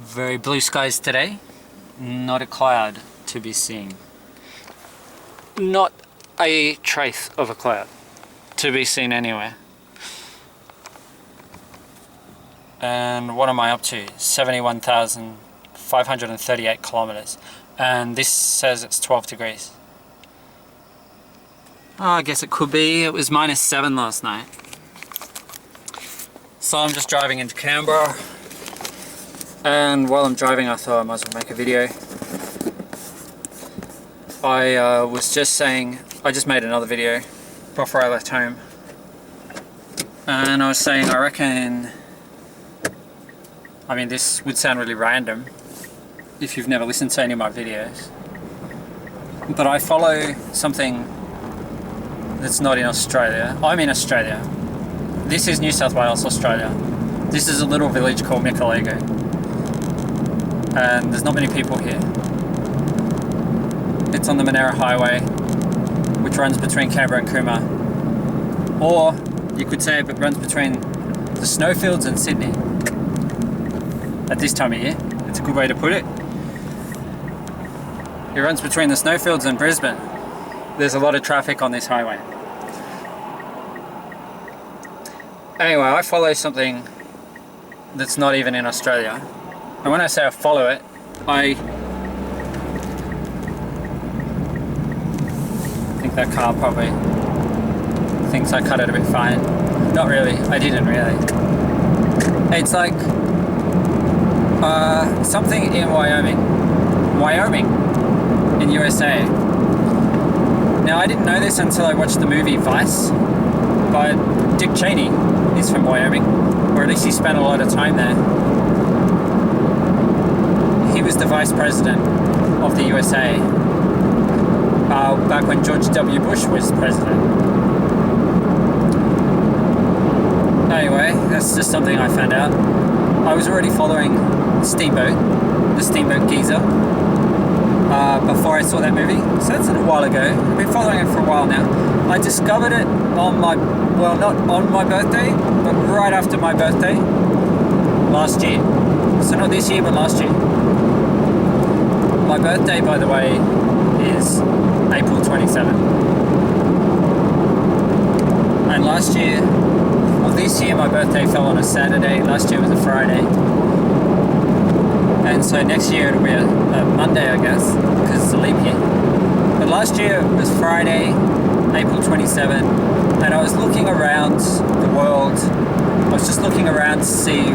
Very blue skies today, not a cloud to be seen. Not a trace of a cloud to be seen anywhere. And what am I up to? 71,538 kilometers. And this says it's 12 degrees. Oh, I guess it could be. It was -7 last night. So I'm just driving into Canberra. And while I'm driving, I thought I might as well make a video. I was just saying, I just made another video before I left home. And I was saying, I reckon, I mean, this would sound really random if you've never listened to any of my videos, but I follow something that's not in Australia. I'm in Australia. This is New South Wales, Australia. This is a little village called Mikalago. And there's not many people here. It's on the Monaro Highway, which runs between Canberra and Cooma. Or, you could say it runs between the snowfields and Sydney. At this time of year, it's a good way to put it. It runs between the snowfields and Brisbane. There's a lot of traffic on this highway. Anyway, I follow something that's not even in Australia. And when I say I follow it, I think that car probably thinks I cut it a bit fine. Not really, I didn't really. It's like something in Wyoming in USA. Now I didn't know this until I watched the movie Vice, but Dick Cheney is from Wyoming, or at least he spent a lot of time there. He was the vice president of the USA back when George W. Bush was president. Anyway, that's just something I found out. I was already following the Steamboat Geezer, before I saw that movie. So that's a while ago. I've been following it for a while now. I discovered it on my, well, not on my birthday, but right after my birthday last year. So not this year, but last year. My birthday, by the way, is April 27th. And last year, well, this year my birthday fell on a Saturday. Last year was a Friday. And so next year it'll be a Monday, I guess, because it's a leap year. But last year it was Friday, April 27th, and I was looking around the world. I was just looking around to see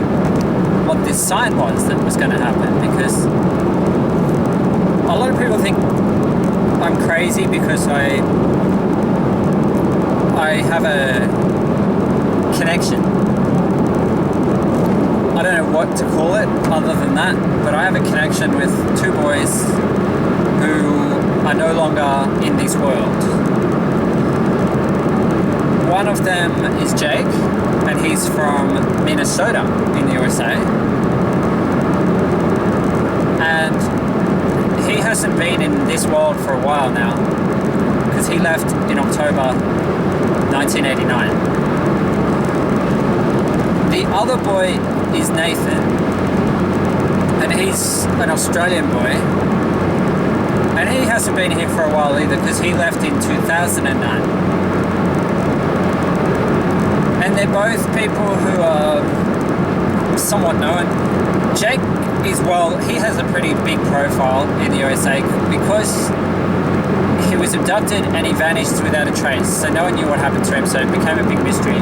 what this sign was that was going to happen, because a lot of people think I'm crazy because I have a connection. I don't know what to call it other than that, but I have a connection with two boys who are no longer in this world. One of them is Jake, and he's from Minnesota in the USA. And he hasn't been in this world for a while now, because he left in October 1989. The other boy is Nathan, and he's an Australian boy, and he hasn't been here for a while either, because he left in 2009. And they're both people who are somewhat known. Jake is, well, he has a pretty big profile in the USA because he was abducted and he vanished without a trace, so no one knew what happened to him, so it became a big mystery.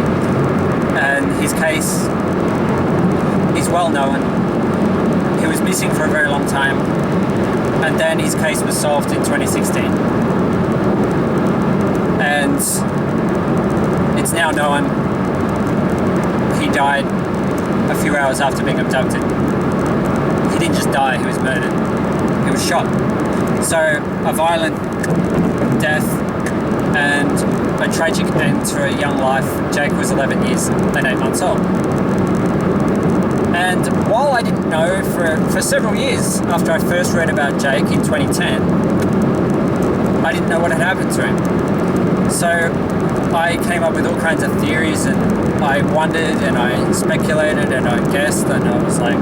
And his case is well known. He was missing for a very long time, and then his case was solved in 2016. And it's now known he died a few hours after being abducted. He didn't just die, he was murdered. He was shot. So, a violent death and a tragic end to a young life. Jake was 11 years and 8 months old. And while I didn't know for several years after I first read about Jake in 2010, I didn't know what had happened to him. So I came up with all kinds of theories, and I wondered and I speculated and I guessed, and I was like,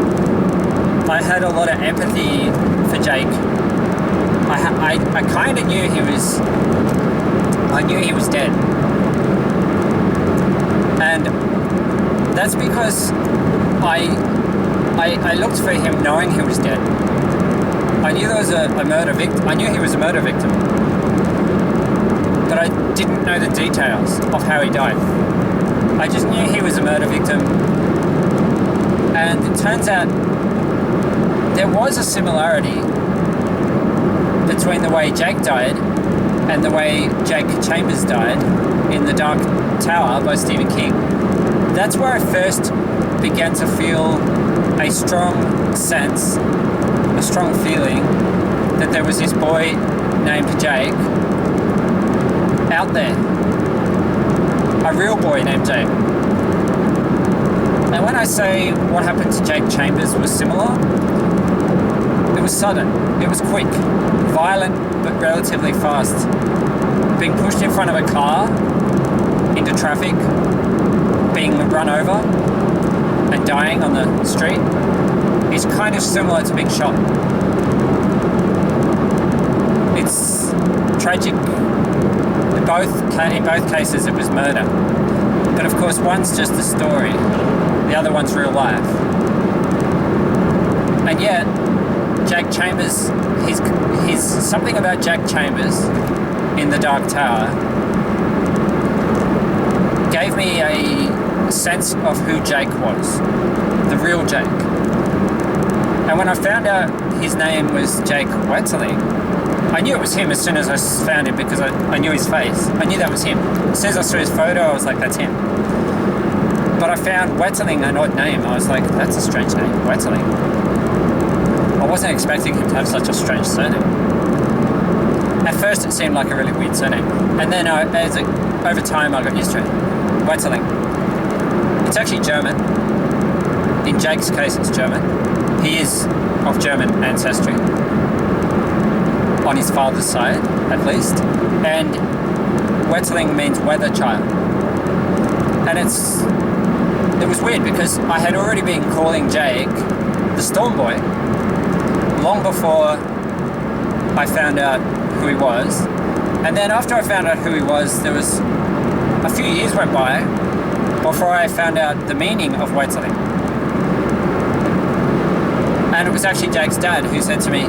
I had a lot of empathy for Jake. I kind of knew he was dead. And that's because I looked for him knowing he was dead. I knew there was a murder victim. I knew he was a murder victim. But I didn't know the details of how he died. I just knew he was a murder victim. And it turns out there was a similarity between the way Jake died and the way Jake Chambers died in The Dark Tower by Stephen King. That's where I first began to feel a strong sense, a strong feeling that there was this boy named Jake out there. A real boy named Jake. And when I say what happened to Jake Chambers was similar, it was sudden, it was quick, violent but relatively fast. Being pushed in front of a car into traffic, being run over and dying on the street is kind of similar to being shot. It's tragic. In both cases it was murder. But of course one's just a story, the other one's real life. And yet, Jake Chambers, he's something about Jake Chambers in The Dark Tower gave me a sense of who Jake was, the real Jake. And when I found out his name was Jake Wetterling, I knew it was him as soon as I found him because I knew his face. I knew that was him. As soon as I saw his photo, I was like, that's him. But I found Wetterling an odd name. I was like, that's a strange name, Wetterling. I wasn't expecting him to have such a strange surname. At first it seemed like a really weird surname. And then over time I got used to it. Wetterling. It's actually German. In Jake's case it's German. He is of German ancestry. On his father's side, at least. And Wetterling means weather child. And it was weird because I had already been calling Jake the Storm Boy long before I found out who he was. And then after I found out who he was, there was a few years went by before I found out the meaning of Wetterling. And it was actually Jake's dad who said to me,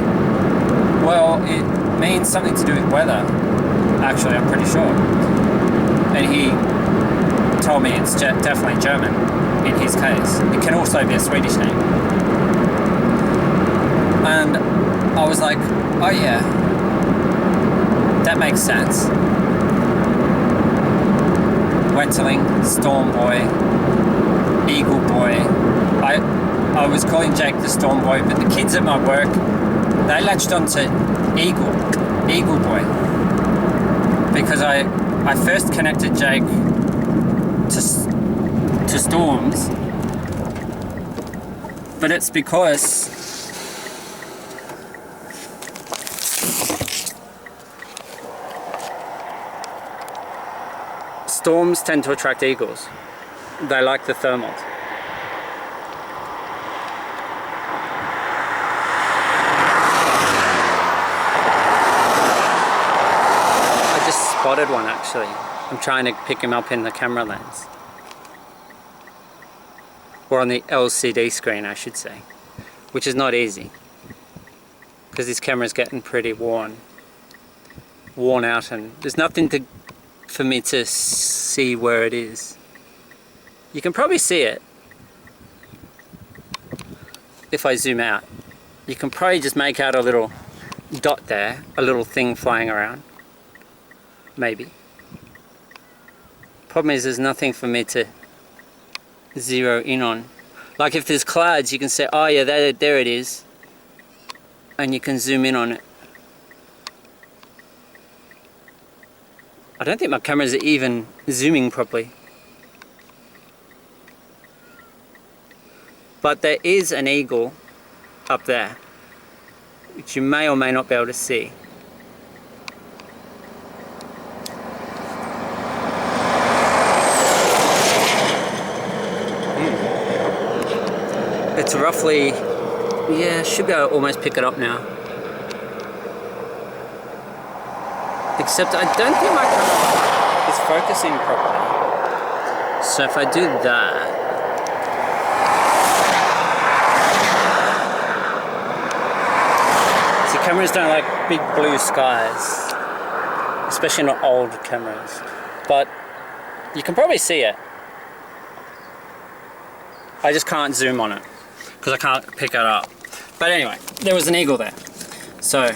well, it means something to do with weather. Actually, I'm pretty sure. And he told me it's definitely German in his case. It can also be a Swedish name. And I was like, oh yeah, that makes sense. Wetterling, Storm Boy, Eagle Boy. I was calling Jake the Storm Boy, but the kids at my work, they latched onto Eagle Boy. Because I first connected Jake to storms, but it's because storms tend to attract eagles. They like the thermals. I just spotted one actually. I'm trying to pick him up in the camera lens. Or on the LCD screen, I should say. Which is not easy. Because this camera's getting pretty worn out, and there's nothing for me to see where it is. You can probably see it if I zoom out. You can probably just make out a little dot there, a little thing flying around. Maybe. Problem is there's nothing for me to zero in on. Like if there's clouds, you can say, oh yeah, there it is. And you can zoom in on it. I don't think my camera's even zooming properly. But there is an eagle up there, which you may or may not be able to see. It's roughly Yeah, should be able to almost pick it up now. Except I don't think my camera is focusing properly. So if I do that, see, cameras don't like big blue skies, especially not old cameras. But you can probably see it. I just can't zoom on it because I can't pick it up. But anyway, there was an eagle there. So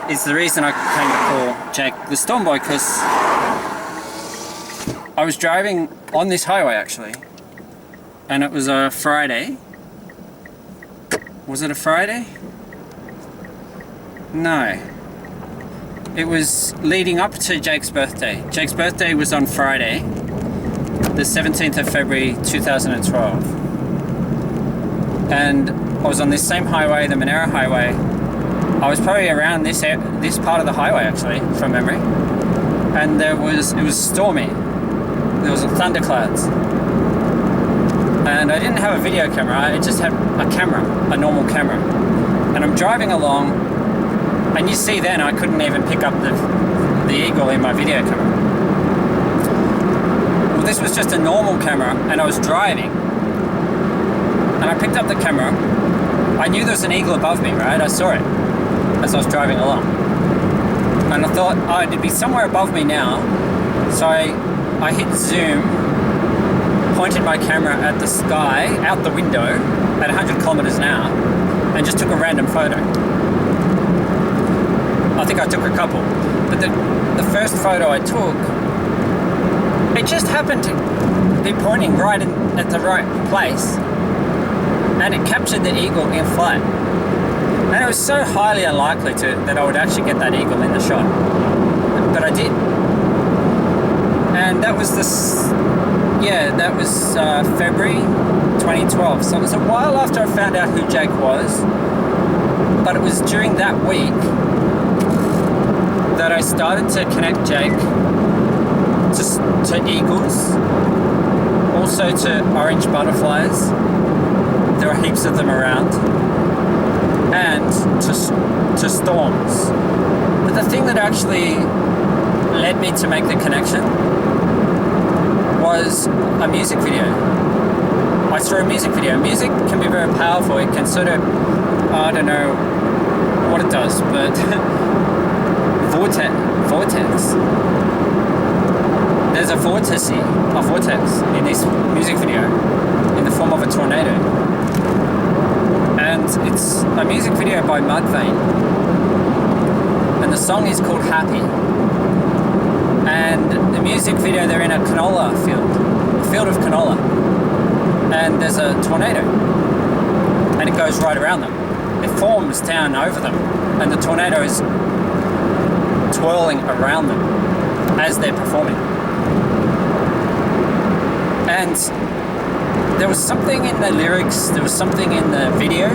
it's the reason I came to call Jake the Storm Boy, because I was driving on this highway actually, and it was a Friday. Was it a Friday? No. It was leading up to Jake's birthday. Jake's birthday was on Friday, the 17th of February 2012. And I was on this same highway, the Monaro Highway. I was probably around this part of the highway actually, from memory. And it was stormy. There was thunderclouds. And I didn't have a video camera, I just had a camera, a normal camera. And I'm driving along, and you see then I couldn't even pick up the eagle in my video camera. Well, this was just a normal camera, and I was driving. And I picked up the camera. I knew there was an eagle above me, right? I saw it as I was driving along. And I thought, oh, it'd be somewhere above me now. So I hit zoom, pointed my camera at the sky, out the window, at 100 kilometers an hour, and just took a random photo. I think I took a couple, but the first photo I took, it just happened to be pointing right at the right place, and it captured the eagle in flight. And it was so highly unlikely that I would actually get that eagle in the shot, but I did. And that was February 2012. So it was a while after I found out who Jake was, but it was during that week that I started to connect Jake to eagles, also to orange butterflies. There are heaps of them around, and to storms. But the thing that actually led me to make the connection was a music video. I saw a music video. Music can be very powerful. It can sort of, I don't know what it does, but vortex. There's a vortex in this music video in the form of a tornado. And it's a music video by Mudvayne. And the song is called Happy. And the music video, they're in a canola field, a field of canola. And there's a tornado. And it goes right around them. It forms down over them. And the tornado is twirling around them as they're performing. And there was something in the lyrics, there was something in the video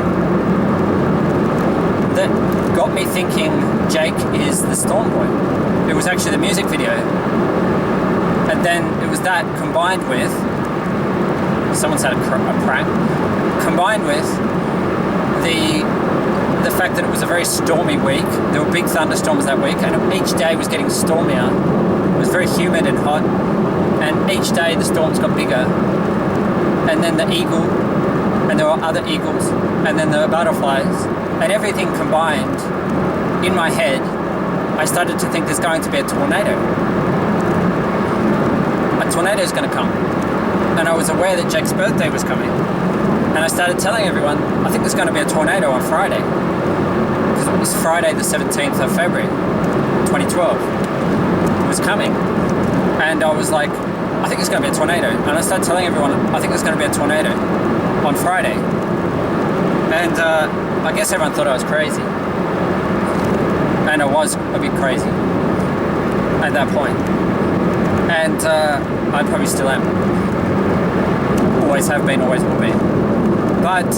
that got me thinking Jake is the Storm Boy. It was actually the music video. And then it was that combined with, someone's had a prank, combined with the fact that it was a very stormy week. There were big thunderstorms that week, and each day was getting stormier. It was very humid and hot, and each day the storms got bigger. And then the eagle, and there were other eagles, and then the butterflies, and everything combined in my head. I started to think there's going to be a tornado. A tornado is going to come. And I was aware that Jake's birthday was coming. And I started telling everyone, I think there's going to be a tornado on Friday. Because it was Friday the 17th of February, 2012. It was coming. And I was like, I think there's going to be a tornado. And I started telling everyone, I think there's going to be a tornado on Friday. And I guess everyone thought I was crazy. And I was a bit crazy at that point. And I probably still am. Always have been, always will be. But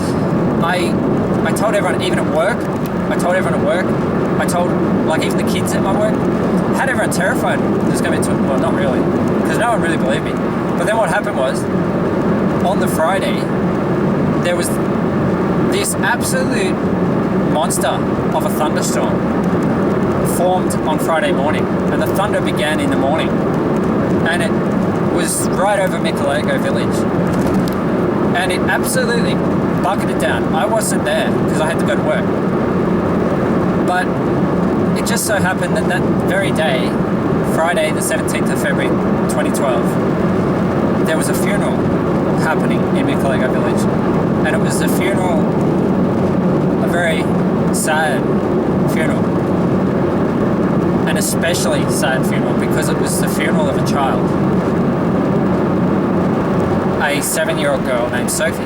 I told everyone, even at work, I told like even the kids at my work, had everyone terrified there's going to be, well, not really, because no one really believed me. But then what happened was, on the Friday, there was this absolute monster of a thunderstorm formed on Friday morning, and the thunder began in the morning, and it was right over Mikolago village, and it absolutely bucketed down. I wasn't there because I had to go to work, but it just so happened that very day, Friday the 17th of February 2012, there was a funeral happening in Mikolago village, and it was a funeral, a very sad funeral, an especially sad funeral because it was the funeral of a child, a 7-year-old girl named Sophie,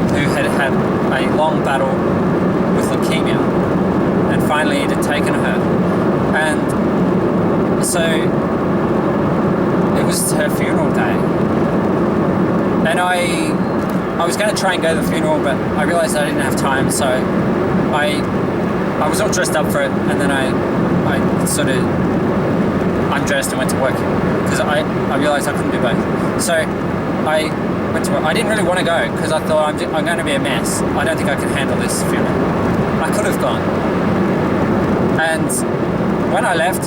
who had had a long battle with leukemia, and finally it had taken her. And so it was her funeral day, and I was going to try and go to the funeral, but I realized I didn't have time, so I was all dressed up for it, and then I sort of undressed and went to work because I realized I couldn't do both. So I went to work. I didn't really want to go because I thought I'm going to be a mess. I don't think I can handle this funeral. I could have gone. And when I left,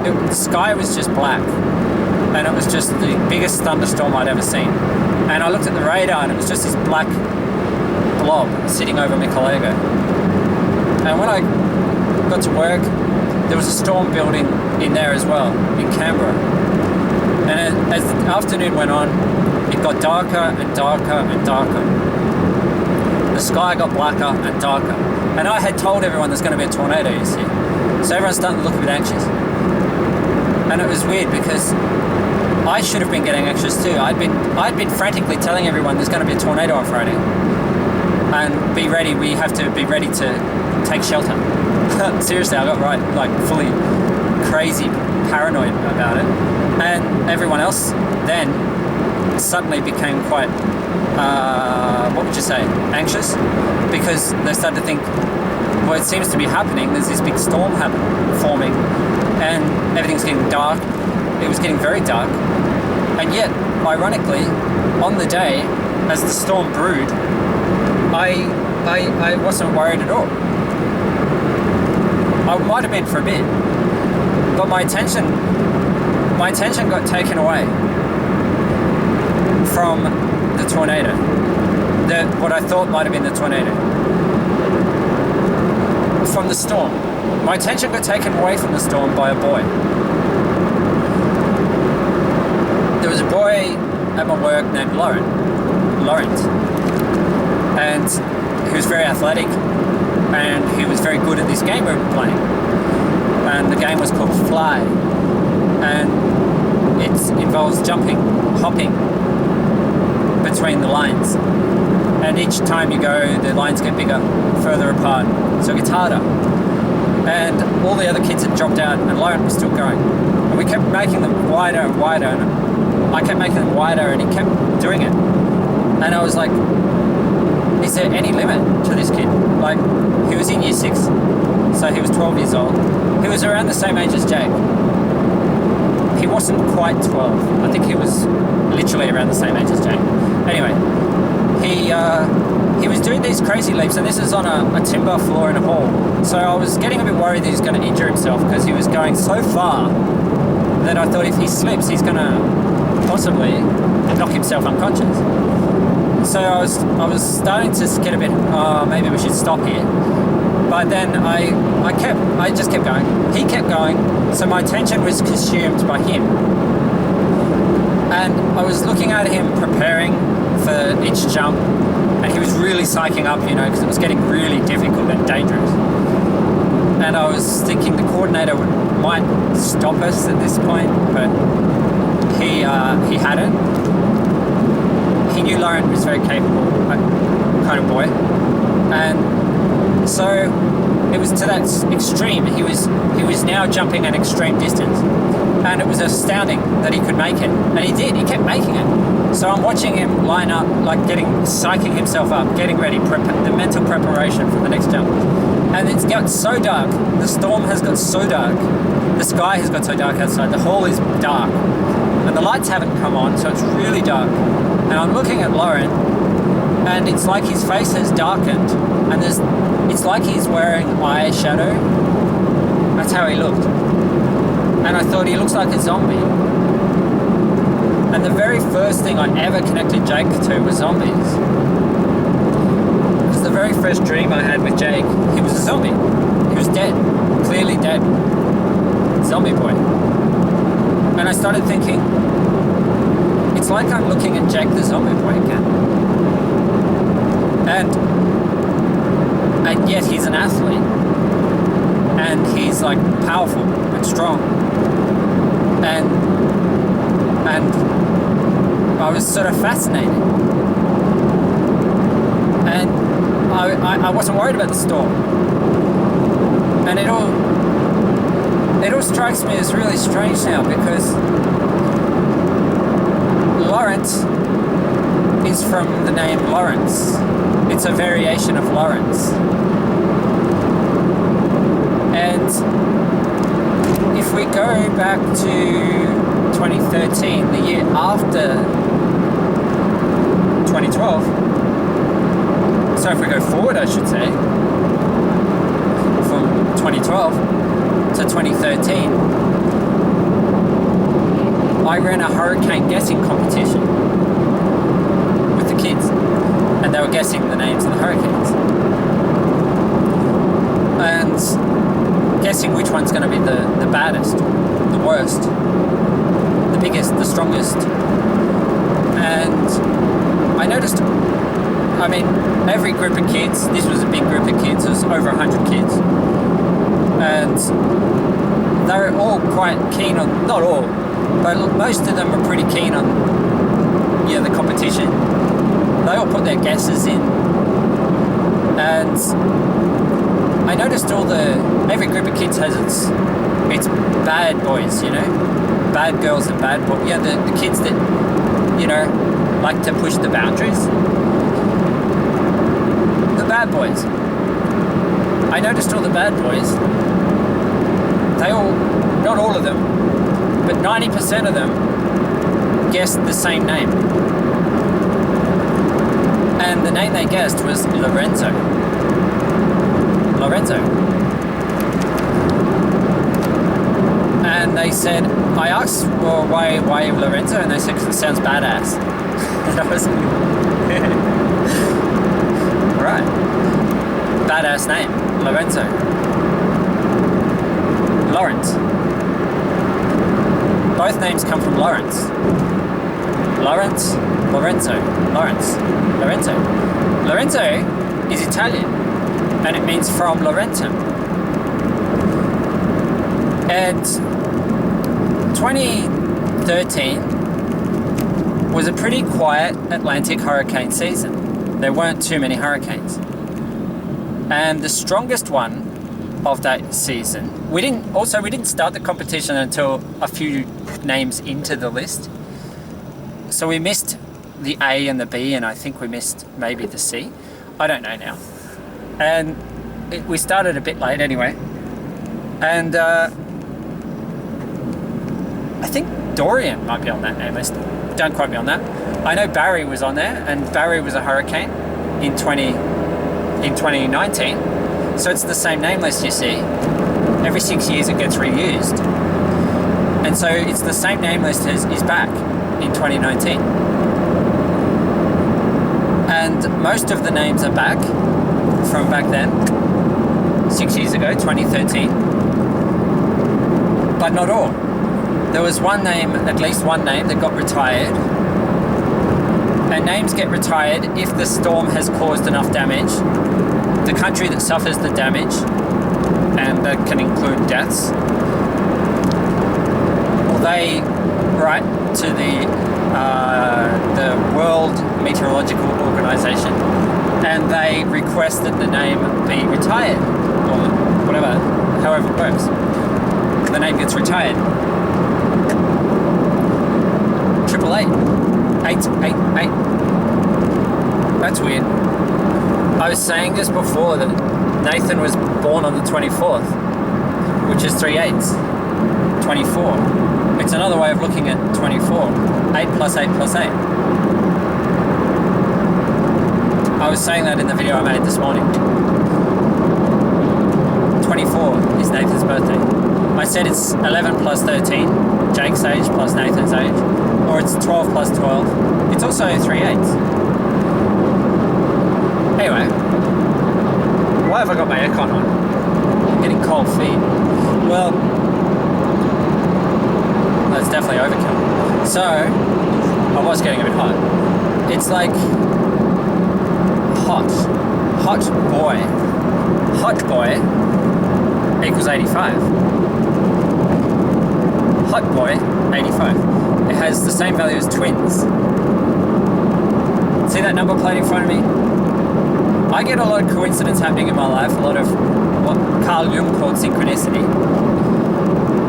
the sky was just black, and it was just the biggest thunderstorm I'd ever seen. And I looked at the radar, and it was just this black blob sitting over Mikolago. And when I got to work, there was a storm building in there as well, in Canberra. And as the afternoon went on, it got darker and darker and darker. The sky got blacker and darker. And I had told everyone there's going to be a tornado, you see. So everyone's starting to look a bit anxious. And it was weird because I should have been getting anxious too. I'd been frantically telling everyone there's going to be a tornado on Friday. And be ready, we have to be ready to take shelter. Seriously, I got fully crazy paranoid about it. And everyone else then suddenly became quite, anxious, because they started to think, well, it seems to be happening, there's this big storm forming, and everything's getting dark. It was getting very dark, and yet, ironically, on the day, as the storm brewed, I wasn't worried at all. I might have been for a bit, but my attention got taken away from the tornado, what I thought might have been the tornado, from the storm. My attention got taken away from the storm by a boy. There was a boy at my work named Laurent, and he was very athletic, and he was very good at this game we were playing. And the game was called Fly, and it involves jumping, hopping between the lines. And each time you go, the lines get bigger, further apart, so it gets harder. And all the other kids had dropped out, and Laurent was still going. And we kept making them wider and wider, and I kept making them wider, and he kept doing it. And I was like, is there any limit to this kid? Like, he was in year 6, so he was 12 years old. He was around the same age as Jake. He wasn't quite 12. I think he was literally around the same age as Jake. Anyway, he was doing these crazy leaps, and this is on a timber floor in a hall. So I was getting a bit worried that he was going to injure himself because he was going so far that I thought if he slips, he's going to possibly knock himself unconscious. So I was starting to get a bit, maybe we should stop here. But then I just kept going. He kept going, so my attention was consumed by him. And I was looking at him preparing for each jump, and he was really psyching up, because it was getting really difficult and dangerous. And I was thinking the coordinator might stop us at this point, but he hadn't. He knew Laurent was very capable, kind of boy, and so it was to that extreme. He was now jumping an extreme distance, and it was astounding that he could make it, and he did. He kept making it. So I'm watching him line up, psyching himself up, getting ready, the mental preparation for the next jump. And it's got so dark. The storm has got so dark. The sky has got so dark outside. The hall is dark, and the lights haven't come on, so it's really dark. And I'm looking at Lauren, and it's like his face has darkened, and it's like he's wearing eyeshadow. That's how he looked. And I thought he looks like a zombie. And the very first thing I ever connected Jake to was zombies. Because the very first dream I had with Jake, he was a zombie. He was dead, clearly dead. Zombie boy. And I started thinking, it's like I'm looking at Jake the zombie boy again. And yet he's an athlete. And he's like powerful and strong. And I was sort of fascinated. And I wasn't worried about the storm. And it all strikes me as really strange now, because Lawrence is from the name Lawrence. It's a variation of Lawrence. And if we go back to 2013, the year after 2012, so if we go forward, I should say, from 2012 to 2013, I ran a hurricane guessing competition with the kids, and they were guessing the names of the hurricanes. And guessing which one's going to be the baddest, the worst, the biggest, the strongest. And I noticed, I mean, every group of kids, this was a big group of kids, it was over 100 kids, and they were all quite keen on, not all, but most of them were pretty keen on, the competition. They all put their guesses in, and I noticed every group of kids has its bad boys, bad girls and bad boys. Yeah, the kids that, like to push the boundaries. The bad boys. I noticed all the bad boys, not all of them, but 90% of them guessed the same name. And the name they guessed was Lorenzo. And they said, I asked, well, why Lorenzo? And they said, because it sounds badass. And I was right. Badass name, Lorenzo. Lawrence. Both names come from Lawrence. Lorenzo. Lorenzo is Italian, and it means from Laurentum. And 2013 was a pretty quiet Atlantic hurricane season. There weren't too many hurricanes. And the strongest one of that season, we didn't start the competition until a few names into the list. So we missed the A and the B, and I think we missed maybe the C. I don't know now. And we started a bit late anyway. And I think Dorian might be on that name list. Don't quote me on that. I know Barry was on there, and Barry was a hurricane in 2019. So it's the same name list, you see. Every 6 years it gets reused. And so it's the same name list as is back in 2019. And most of the names are back from back then, 6 years ago, 2013. But not all. There was at least one name that got retired. And names get retired if the storm has caused enough damage. The country that suffers the damage, and that can include deaths, they write to the World Meteorological Organization, and they request that the name be retired, or whatever, however it works. The name gets retired. 888. That's weird. I was saying this before, that Nathan was born on the 24th, which is 3 8s. 24. It's another way of looking at 24. 8 plus 8 plus 8. I was saying that in the video I made this morning. 24 is Nathan's birthday. I said it's 11 plus 13, Jake's age plus Nathan's age, or it's 12 plus 12. It's also 3/8. Anyway, why have I got my aircon on? I'm getting cold feet. Well, that's definitely overkill. So, I was getting a bit hot. It's like hot boy equals 85. Hot boy, 85. It has the same value as twins. See that number plate in front of me? I get a lot of coincidence happening in my life, a lot of what Carl Jung called synchronicity.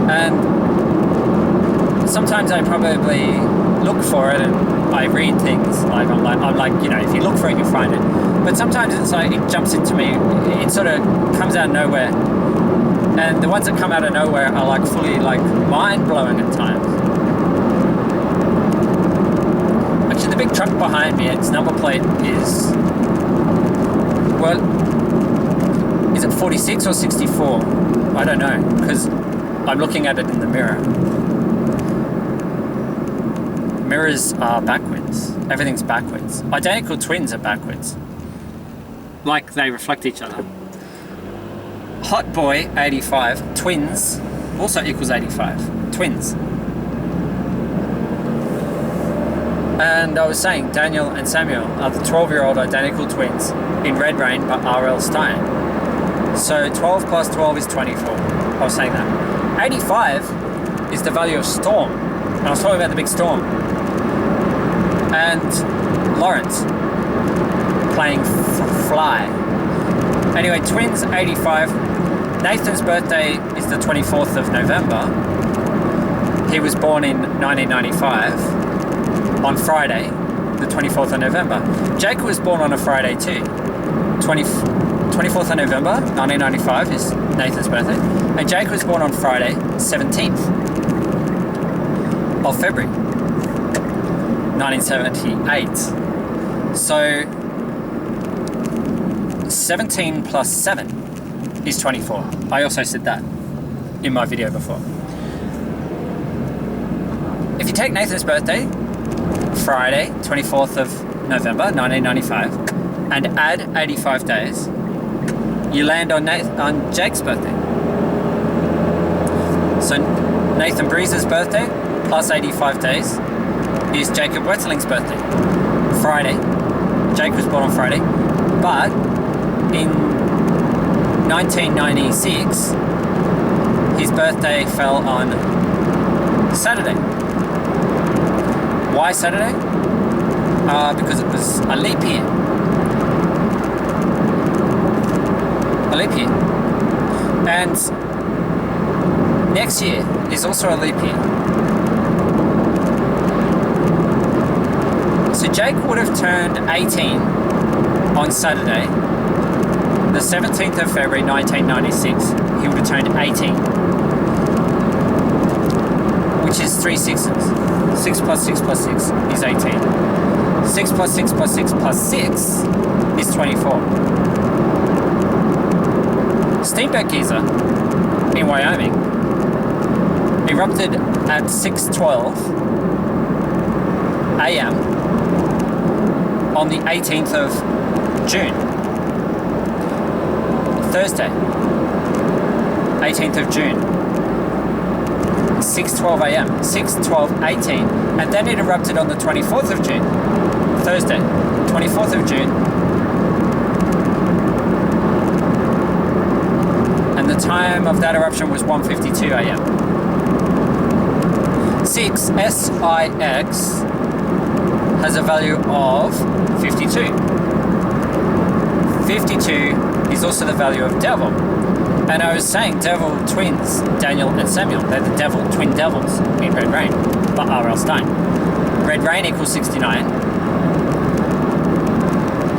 And sometimes I probably look for it and I read things. I'm like, you know, if you look for it, you find it. But sometimes it's like it jumps into me. It sort of comes out of nowhere. And the ones that come out of nowhere are like fully like mind-blowing at times. Actually, the big truck behind me, its number plate is, well, is it 46 or 64? I don't know, because I'm looking at it in the mirror. Mirrors are backwards. Everything's backwards. Identical twins are backwards. Like they reflect each other. Hot boy, 85. Twins also equals 85. Twins. And I was saying Daniel and Samuel are the 12-year-old identical twins in Red Rain by R.L. Stein. So 12 plus 12 is 24. I was saying that. 85 is the value of Storm. And I was talking about the big storm. And Lawrence playing Fly. Anyway, twins, 85. Nathan's birthday is the 24th of November. He was born in 1995 on Friday, the 24th of November. Jake was born on a Friday too. 24th of November, 1995 is Nathan's birthday. And Jake was born on Friday, 17th of February, 1978. So 17 plus 7 is 24. I also said that in my video before. If you take Nathan's birthday, Friday, 24th of November, 1995, and add 85 days, you land on Jake's birthday. So Nathan Breeze's birthday plus 85 days is Jacob Wetzeling's birthday. Friday. Jake was born on Friday. But in 1996, his birthday fell on Saturday. Why Saturday? Because it was a leap year. A leap year. And next year is also a leap year. So Jake would have turned 18 on Saturday, the 17th of February 1996. He would have turned 18, which is 3 sixes. 6 plus 6 plus 6 is 18. 6 plus 6 plus 6 plus 6 is 24. Steamboat Geyser in Wyoming erupted at 6:12 a.m. on the 18th of June. Thursday, 18th of June. 6:12 a.m. 6:12:18, and then it erupted on the 24th of June. Thursday, 24th of June. And the time of that eruption was 1:52 a.m. 6 SIX has a value of 52. 52 is also the value of devil. And I was saying devil twins, Daniel and Samuel. They're the devil, twin devils in Red Rain by R.L. Stein. Red Rain equals 69.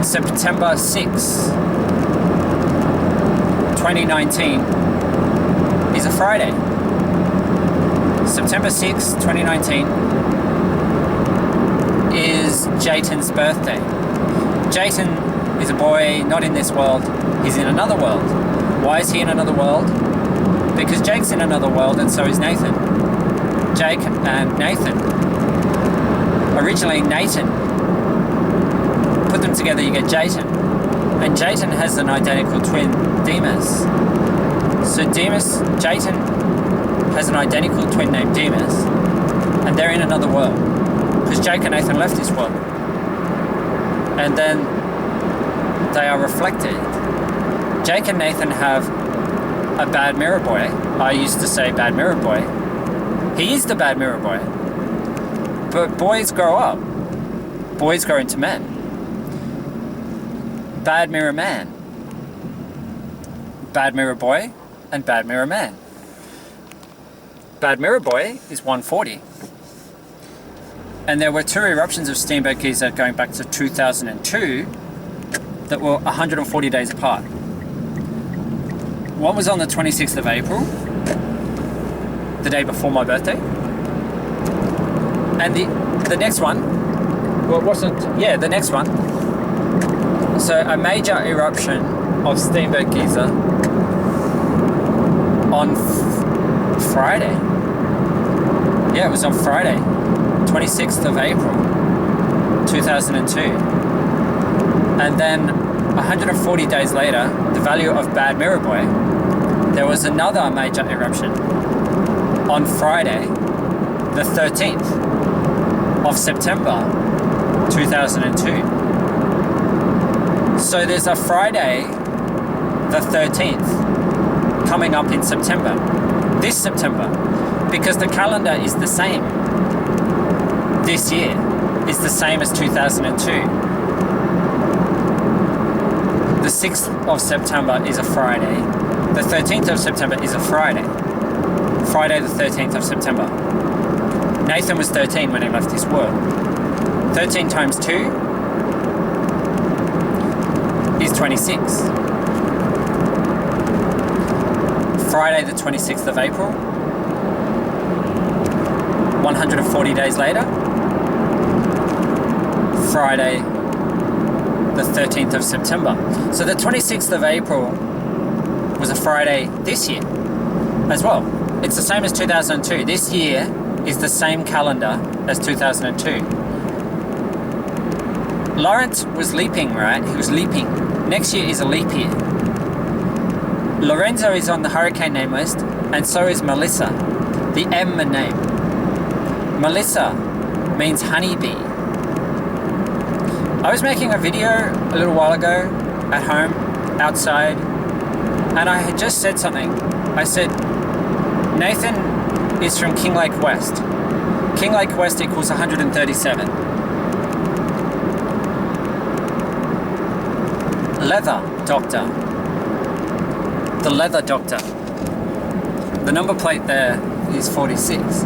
September 6, 2019 is a Friday. September 6, 2019 is Jayton's birthday. Jayton He's a boy not in this world. He's in another world. Why is he in another world? Because Jake's in another world and so is Nathan. Jake and Nathan. Originally Nathan. Put them together, you get Jayton. And Jayton has an identical twin, Demas. So Jayton has an identical twin named Demas. And they're in another world. Because Jake and Nathan left this world. And then they are reflected. Jake and Nathan have a bad mirror boy. I used to say bad mirror boy. He is the bad mirror boy. But boys grow up. Boys grow into men. Bad mirror man. Bad mirror boy and bad mirror man. Bad mirror boy is 140. And there were 2 eruptions of Steamboat Geyser going back to 2002 that were 140 days apart. One was on the 26th of April, the day before my birthday. And the next one, well, it wasn't, yeah, the next one. So a major eruption of Steamboat Geyser on Friday. Yeah, it was on Friday, 26th of April, 2002. And then 140 days later, the value of Bad Mirror Boy, there was another major eruption on Friday, the 13th of September, 2002. So there's a Friday, the 13th, coming up in September, this September, because the calendar is the same. This year is the same as 2002. The 6th of September is a Friday. The 13th of September is a Friday. Friday the 13th of September. Nathan was 13 when he left this world. 13 times 2 is 26. Friday the 26th of April. 140 days later. Friday the 13th of September. So the 26th of April was a Friday this year as well. It's the same as 2002. This year is the same calendar as 2002. Lawrence was leaping, right? He was leaping. Next year is a leap year. Lorenzo is on the hurricane name list, and so is Melissa, the M name. Melissa means honeybee. I was making a video a little while ago at home, outside, and I had just said something. I said, Nathan is from Kinglake West. Kinglake West equals 137. Leather Doctor. The Leather Doctor. The number plate there is 46.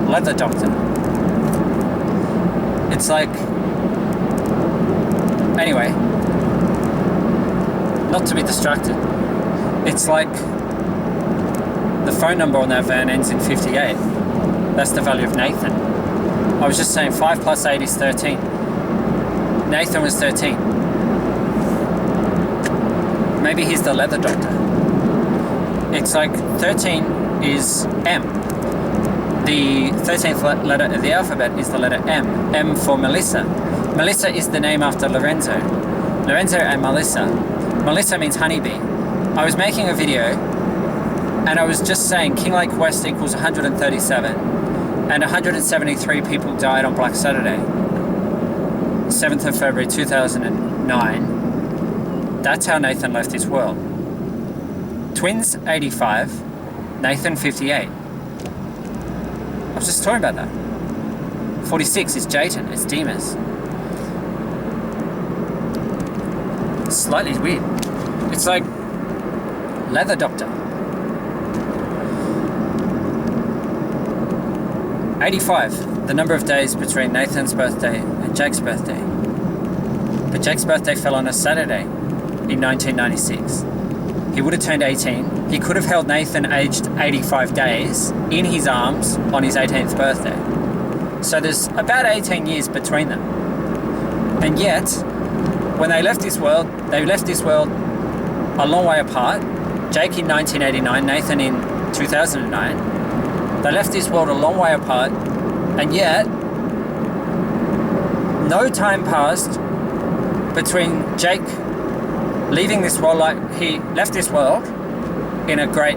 Leather Doctor. It's like... Anyway. Not to be distracted. It's like... The phone number on that van ends in 58. That's the value of Nathan. I was just saying 5 plus 8 is 13. Nathan was 13. Maybe he's the Leather Doctor. It's like 13 is M. The 13th letter of the alphabet is the letter M. M for Melissa. Melissa is the name after Lorenzo. Lorenzo and Melissa. Melissa means honeybee. I was making a video and I was just saying Kinglake West equals 137 and 173 people died on Black Saturday, 7th of February 2009. That's how Nathan left this world. Twins 85, Nathan 58. I was just talking about that. 46 is Jayton, it's Demas. It's slightly weird. It's like Leather Doctor. 85, the number of days between Nathan's birthday and Jake's birthday. But Jake's birthday fell on a Saturday in 1996. He would have turned 18. He could have held Nathan aged 85 days in his arms on his 18th birthday. So there's about 18 years between them. And yet, when they left this world a long way apart. Jake in 1989, Nathan in 2009. They left this world a long way apart, and yet no time passed between Jake leaving this world, like he left this world in a great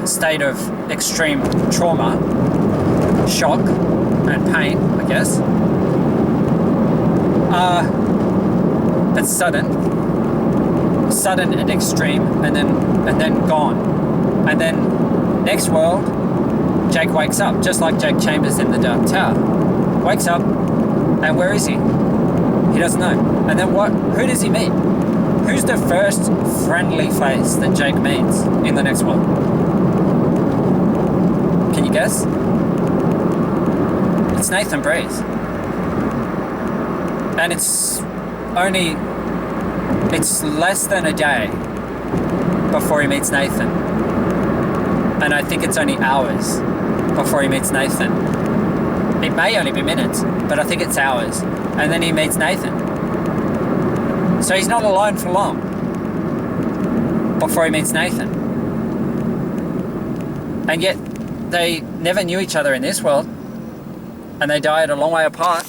state of extreme trauma, shock and pain, I guess. But sudden and extreme, and then gone. And then next world, Jake wakes up, just like Jake Chambers in the Dark Tower. Wakes up, and where is he? He doesn't know. And then who does he meet? Who's the first friendly face that Jake meets in the next world? Can you guess? It's Nathan Breeze. And it's less than a day before he meets Nathan. And I think it's only hours before he meets Nathan. It may only be minutes, but I think it's hours. And then he meets Nathan. So he's not alone for long before he meets Nathan. And yet they never knew each other in this world, and they died a long way apart,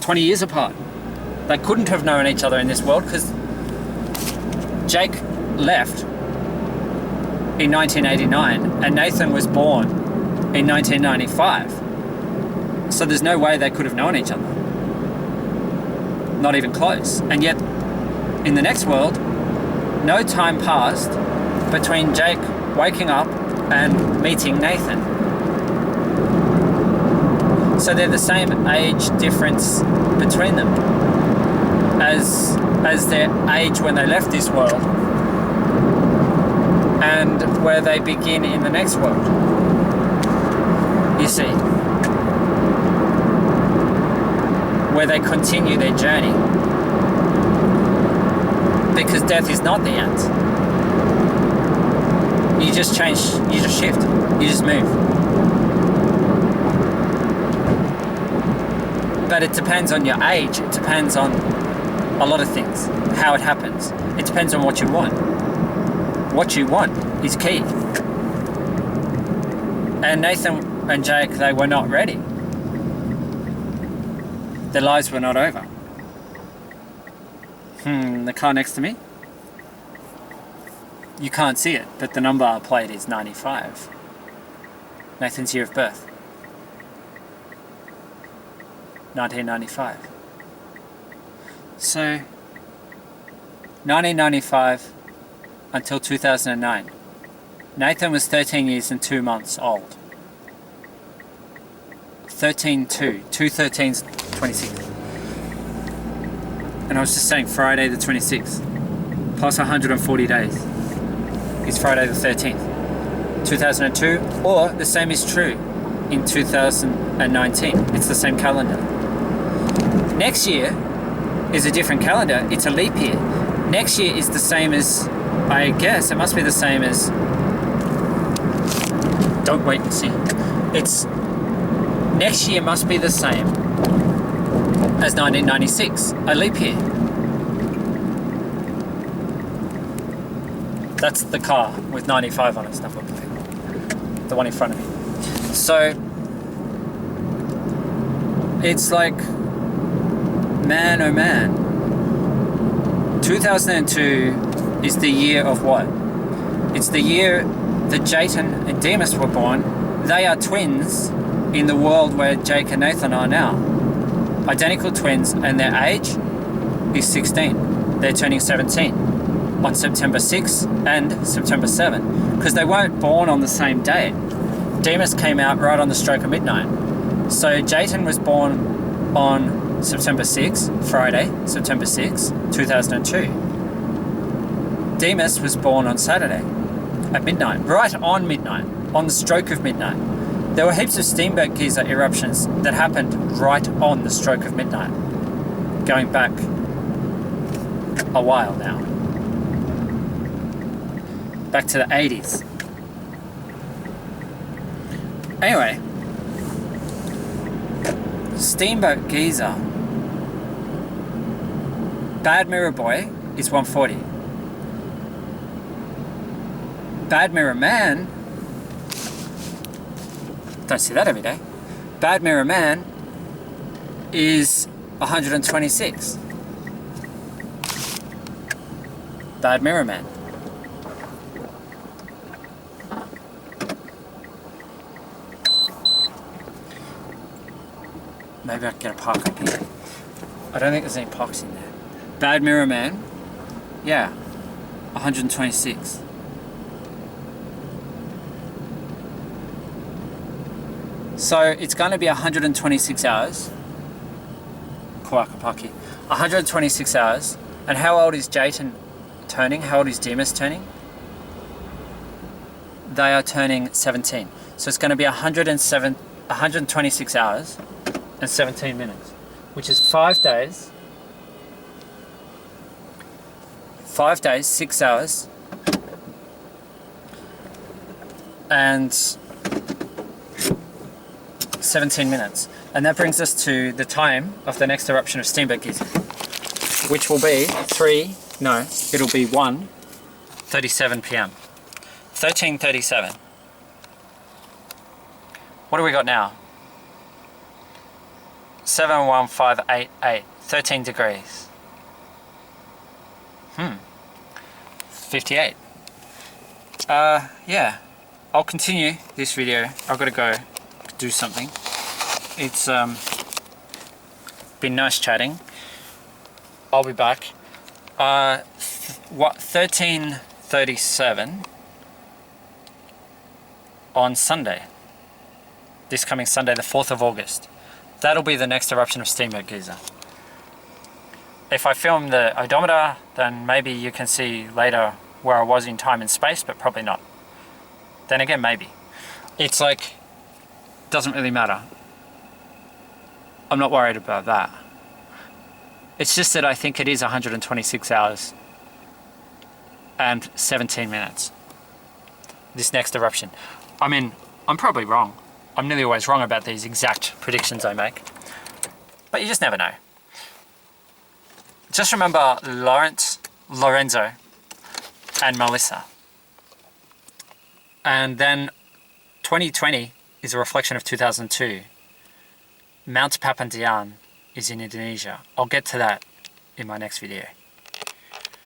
20 years apart. They couldn't have known each other in this world because Jake left in 1989 and Nathan was born in 1995. So there's no way they could have known each other. Not even close. And yet, in the next world, no time passed between Jake waking up and meeting Nathan. So they're the same age difference between them as their age when they left this world and where they begin in the next world. You see, where they continue their journey, because death is not the end. You just change, you just shift, you just move. But it depends on your age, it depends on a lot of things, how it happens. It depends on what you want. What you want is key. And Nathan and Jake, they were not ready. Their lives were not over. The car next to me? You can't see it, but the number plate is 95. Nathan's year of birth. 1995. So, 1995 until 2009. Nathan was 13 years and 2 months old. 2 13's 26. And I was just saying Friday the 26th, plus 140 days, is Friday the 13th, 2002, or the same is true in 2019. It's the same calendar. Next year is a different calendar. It's a leap year. Next year is the same as, I guess, it must be the same as, don't wait and see. Next year must be the same as 1996, a leap year. That's the car with 95 on its number plate. The one in front of me. So, it's like, man oh man. 2002 is the year of what? It's the year that Jayton and Demas were born. They are twins in the world where Jake and Nathan are now. Identical twins, and their age is 16. They're turning 17 on September 6 and September 7, because they weren't born on the same day. Demas came out right on the stroke of midnight. So Jayton was born on September 6, Friday, September 6, 2002. Demas was born on Saturday at midnight, right on midnight, on the stroke of midnight. There were heaps of Steenberg geyser eruptions that happened right on the stroke of midnight, going back a while now. Back to the 80s. Anyway, Steamboat Geyser, Bad Mirror Boy is 140. Bad Mirror Man, don't see that every day. Bad Mirror Man is 126. Bad Mirror Man. Maybe I can get a park up here. I don't think there's any parks in there. Bad Mirror Man, yeah, 126. So it's going to be 126 hours. Kawakapaki. 126 hours. And how old is Jayton turning? How old is Demas turning? They are turning 17. So it's going to be 126 hours and 17 minutes, which is 5 days. 5 days, 6 hours, and 17 minutes. And that brings us to the time of the next eruption of Steamboat Geyser, which will be 1:37 p.m. 13:37. What do we got now? 71588, 13 degrees. 58. Yeah, I'll continue this video. I've got to go do something. It's been nice chatting. I'll be back. 13:37 on Sunday. This coming Sunday, the 4th of August. That'll be the next eruption of Steamboat Geyser. If I film the odometer, then maybe you can see later where I was in time and space, but probably not. Then again, maybe. It's like, doesn't really matter. I'm not worried about that. It's just that I think it is 126 hours and 17 minutes. This next eruption. I mean, I'm probably wrong. I'm nearly always wrong about these exact predictions I make. But you just never know. Just remember Lawrence, Lorenzo, and Melissa. And then 2020 is a reflection of 2002. Mount Papandayan is in Indonesia. I'll get to that in my next video.